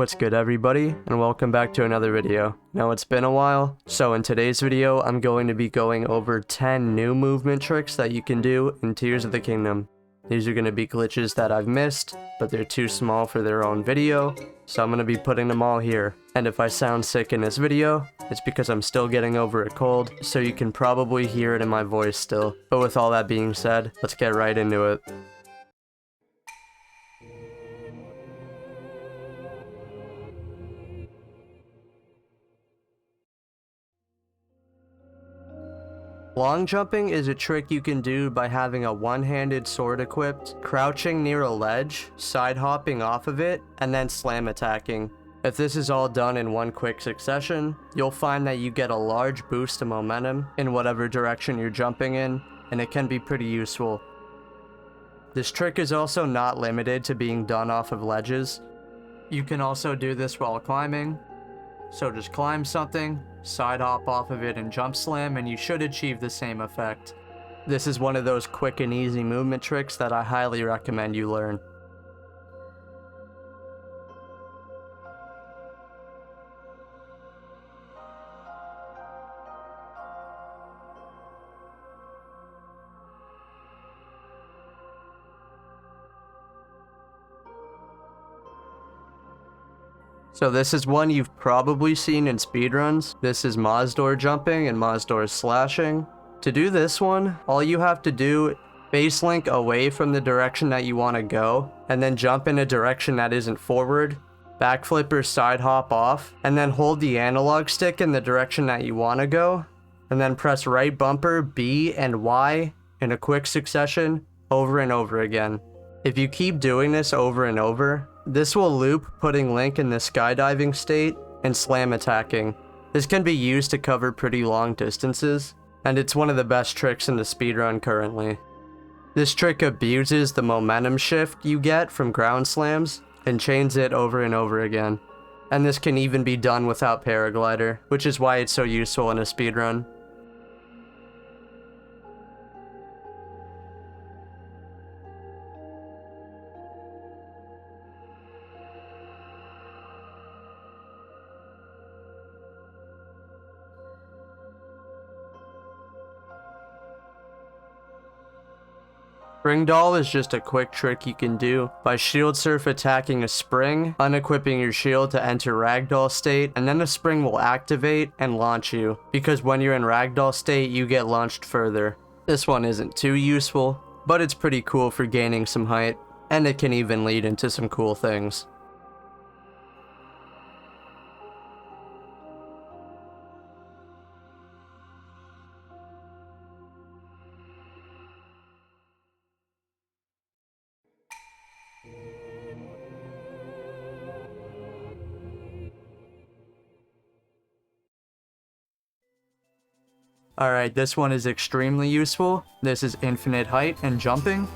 What's good everybody, and welcome back to another video. Now it's been a while, so in today's video I'm going to be going over 10 new movement tricks that you can do in Tears of the Kingdom. These are going to be glitches that I've missed, but they're too small for their own video, so I'm going to be putting them all here. And if I sound sick in this video, it's because I'm still getting over a cold, so you can probably hear it in my voice still. But with all that being said, let's get right into it. Long jumping is a trick you can do by having a one-handed sword equipped, crouching near a ledge, side hopping off of it, and then slam attacking. If this is all done in one quick succession, you'll find that you get a large boost of momentum in whatever direction you're jumping in, and it can be pretty useful. This trick is also not limited to being done off of ledges. You can also do this while climbing, so just climb something, side hop off of it and jump slam, and you should achieve the same effect. This is one of those quick and easy movement tricks that I highly recommend you learn. So this is one you've probably seen in speedruns. This is Mozdor jumping and Mozdor slashing. To do this one, all you have to do, base link away from the direction that you want to go, and then jump in a direction that isn't forward, backflip or side hop off, and then hold the analog stick in the direction that you want to go, and then press right bumper, B, and Y in a quick succession over and over again. If you keep doing this over and over, this will loop, putting Link in the skydiving state and slam attacking. This can be used to cover pretty long distances, and it's one of the best tricks in the speedrun currently. This trick abuses the momentum shift you get from ground slams and chains it over and over again. And this can even be done without paraglider, which is why it's so useful in a speedrun. Springdoll is just a quick trick you can do by shield surf attacking a spring, unequipping your shield to enter ragdoll state, and then the spring will activate and launch you, because when you're in ragdoll state you get launched further. This one isn't too useful, but it's pretty cool for gaining some height, and it can even lead into some cool things. Alright, this one is extremely useful. This is infinite height and jumping.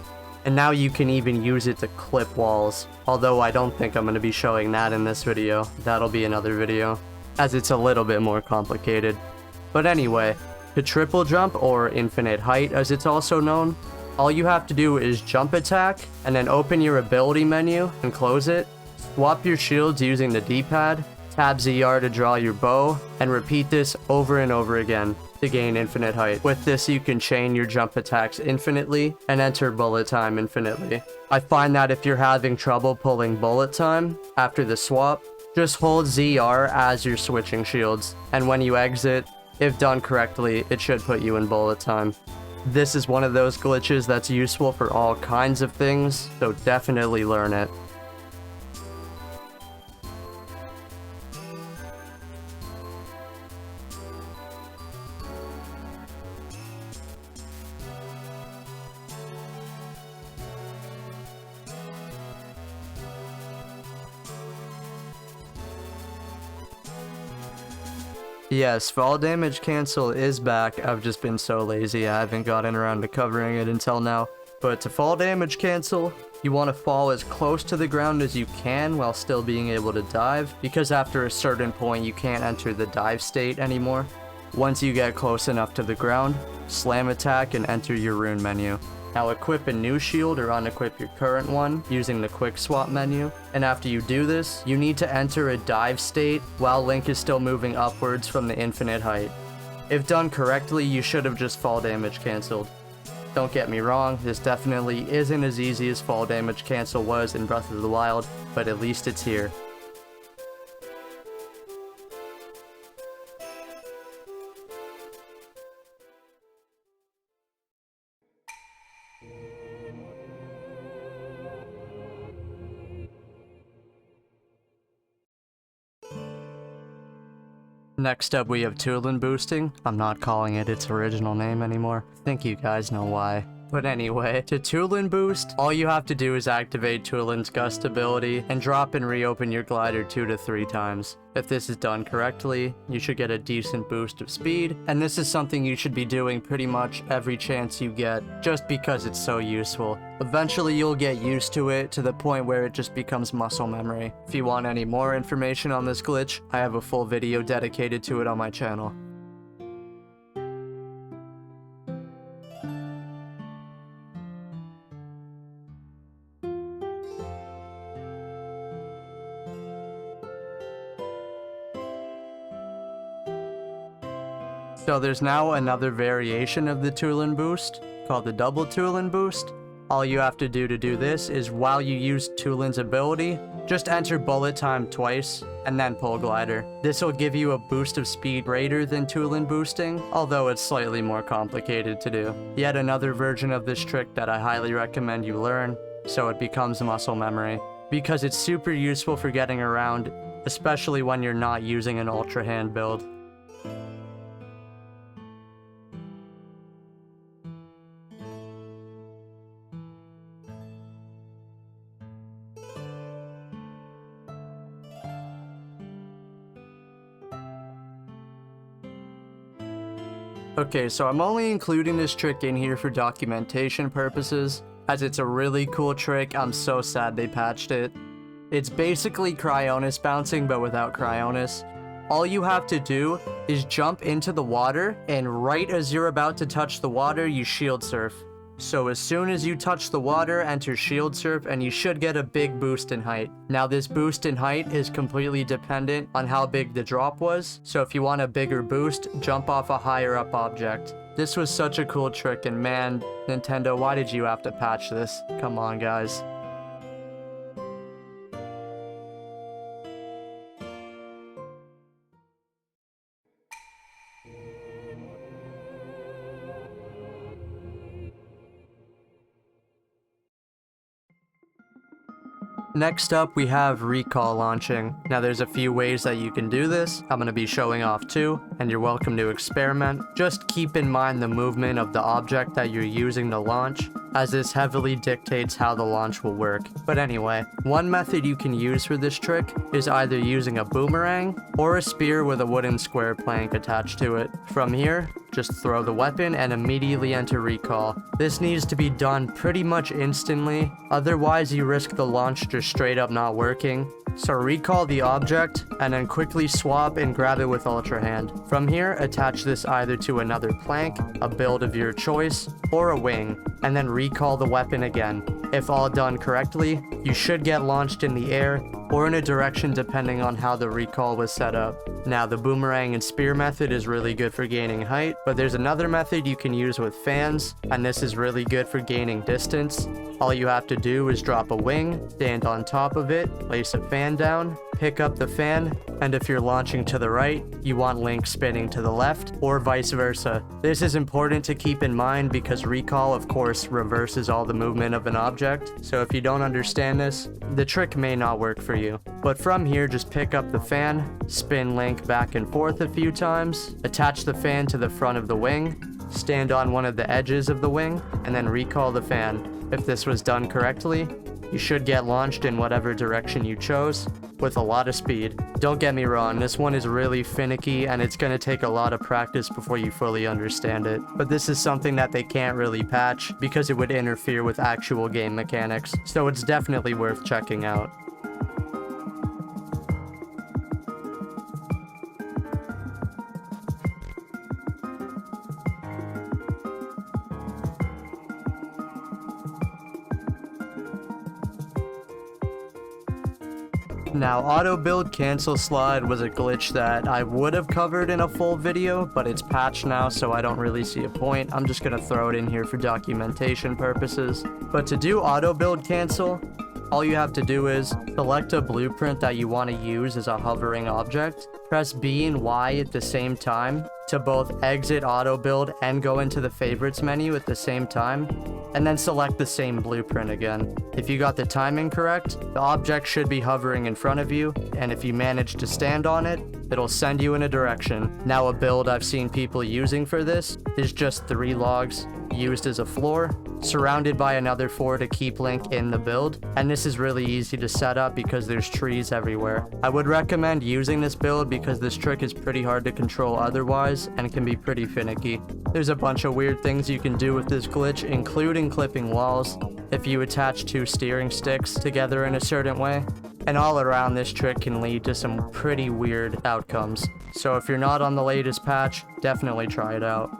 And now you can even use it to clip walls. Although I don't think I'm going to be showing that in this video. That'll be another video, as it's a little bit more complicated. But anyway, to triple jump, or infinite height as it's also known, all you have to do is jump attack, and then open your ability menu and close it. Swap your shields using the D-pad, tab ZR to draw your bow, and repeat this over and over again to gain infinite height. With this you can chain your jump attacks infinitely and enter bullet time infinitely. I find that if you're having trouble pulling bullet time after the swap, just hold ZR as you're switching shields, and when you exit, if done correctly, it should put you in bullet time. This is one of those glitches that's useful for all kinds of things, so definitely learn it. Yes, fall damage cancel is back. I've just been so lazy, I haven't gotten around to covering it until now. But to fall damage cancel, you want to fall as close to the ground as you can while still being able to dive, because after a certain point you can't enter the dive state anymore. Once you get close enough to the ground, slam attack and enter your rune menu. Now equip a new shield or unequip your current one using the quick swap menu. And after you do this, you need to enter a dive state while Link is still moving upwards from the infinite height. If done correctly, you should have just fall damage cancelled. Don't get me wrong, this definitely isn't as easy as fall damage cancel was in Breath of the Wild, but at least it's here. Next up, we have Tulin boosting. I'm not calling it its original name anymore. I think you guys know why. But anyway, to Tulin boost, all you have to do is activate Tulin's Gust ability and drop and reopen your glider 2 to 3 times. If this is done correctly, you should get a decent boost of speed, and this is something you should be doing pretty much every chance you get, just because it's so useful. Eventually you'll get used to it to the point where it just becomes muscle memory. If you want any more information on this glitch, I have a full video dedicated to it on my channel. So there's now another variation of the Tulin boost, called the double Tulin boost. All you have to do this is while you use Tulin's ability, just enter bullet time twice, and then pull glider. This will give you a boost of speed greater than Tulin boosting, although it's slightly more complicated to do. Yet another version of this trick that I highly recommend you learn, so it becomes muscle memory. Because it's super useful for getting around, especially when you're not using an Ultra Hand build. Okay, so I'm only including this trick in here for documentation purposes, as it's a really cool trick. I'm so sad they patched it. It's basically Cryonis bouncing, but without Cryonis. All you have to do is jump into the water, and right as you're about to touch the water, you shield surf. So as soon as you touch the water, enter shield surf, and you should get a big boost in height. Now this boost in height is completely dependent on how big the drop was, so if you want a bigger boost, jump off a higher up object. This was such a cool trick, and man, Nintendo, why did you have to patch this? Come on, guys. Next up, we have recall launching. Now there's a few ways that you can do this. I'm going to be showing off 2, and you're welcome to experiment. Just keep in mind the movement of the object that you're using to launch, as this heavily dictates how the launch will work. But anyway, one method you can use for this trick is either using a boomerang or a spear with a wooden square plank attached to it. From here, just throw the weapon and immediately enter recall. This needs to be done pretty much instantly, otherwise you risk the launch just straight up not working. So recall the object, and then quickly swap and grab it with Ultra Hand. From here, attach this either to another plank, a build of your choice, or a wing, and then recall the weapon again. If all done correctly, you should get launched in the air, or in a direction depending on how the recall was set up. Now the boomerang and spear method is really good for gaining height, but there's another method you can use with fans, and this is really good for gaining distance. All you have to do is drop a wing, stand on top of it, place a fan down, pick up the fan, and if you're launching to the right, you want Link spinning to the left, or vice versa. This is important to keep in mind because recall, of course, reverses all the movement of an object, so if you don't understand this, the trick may not work for you. But from here, just pick up the fan, spin Link back and forth a few times, attach the fan to the front of the wing, stand on one of the edges of the wing, and then recall the fan. If this was done correctly, you should get launched in whatever direction you chose, with a lot of speed. Don't get me wrong, this one is really finicky and it's going to take a lot of practice before you fully understand it. But this is something that they can't really patch because it would interfere with actual game mechanics, so it's definitely worth checking out. Now, Autobuild Cancel Slide was a glitch that I would have covered in a full video, but it's patched now, so I don't really see a point. I'm just gonna throw it in here for documentation purposes. But to do Autobuild Cancel, all you have to do is select a blueprint that you want to use as a hovering object, press B and Y at the same time to both exit auto build and go into the favorites menu at the same time, and then select the same blueprint again. If you got the timing correct, the object should be hovering in front of you, and if you manage to stand on it, it'll send you in a direction. Now, a build I've seen people using for this is just 3 logs used as a floor, surrounded by another 4 to keep Link in the build, and this is really easy to set up because there's trees everywhere. I would recommend using this build because this trick is pretty hard to control otherwise and can be pretty finicky. There's a bunch of weird things you can do with this glitch, including clipping walls if you attach 2 steering sticks together in a certain way, and all around this trick can lead to some pretty weird outcomes. So if you're not on the latest patch, definitely try it out.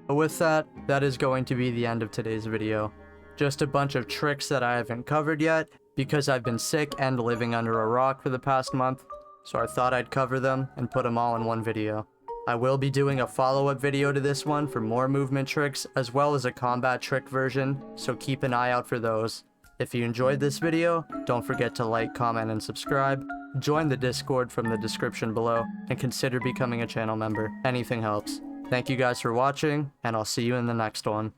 But with that, that is going to be the end of today's video. Just a bunch of tricks that I haven't covered yet, because I've been sick and living under a rock for the past month, so I thought I'd cover them and put them all in one video. I will be doing a follow-up video to this one for more movement tricks, as well as a combat trick version, so keep an eye out for those. If you enjoyed this video, don't forget to like, comment, and subscribe, join the Discord from the description below, and consider becoming a channel member. Anything helps. Thank you guys for watching, and I'll see you in the next one.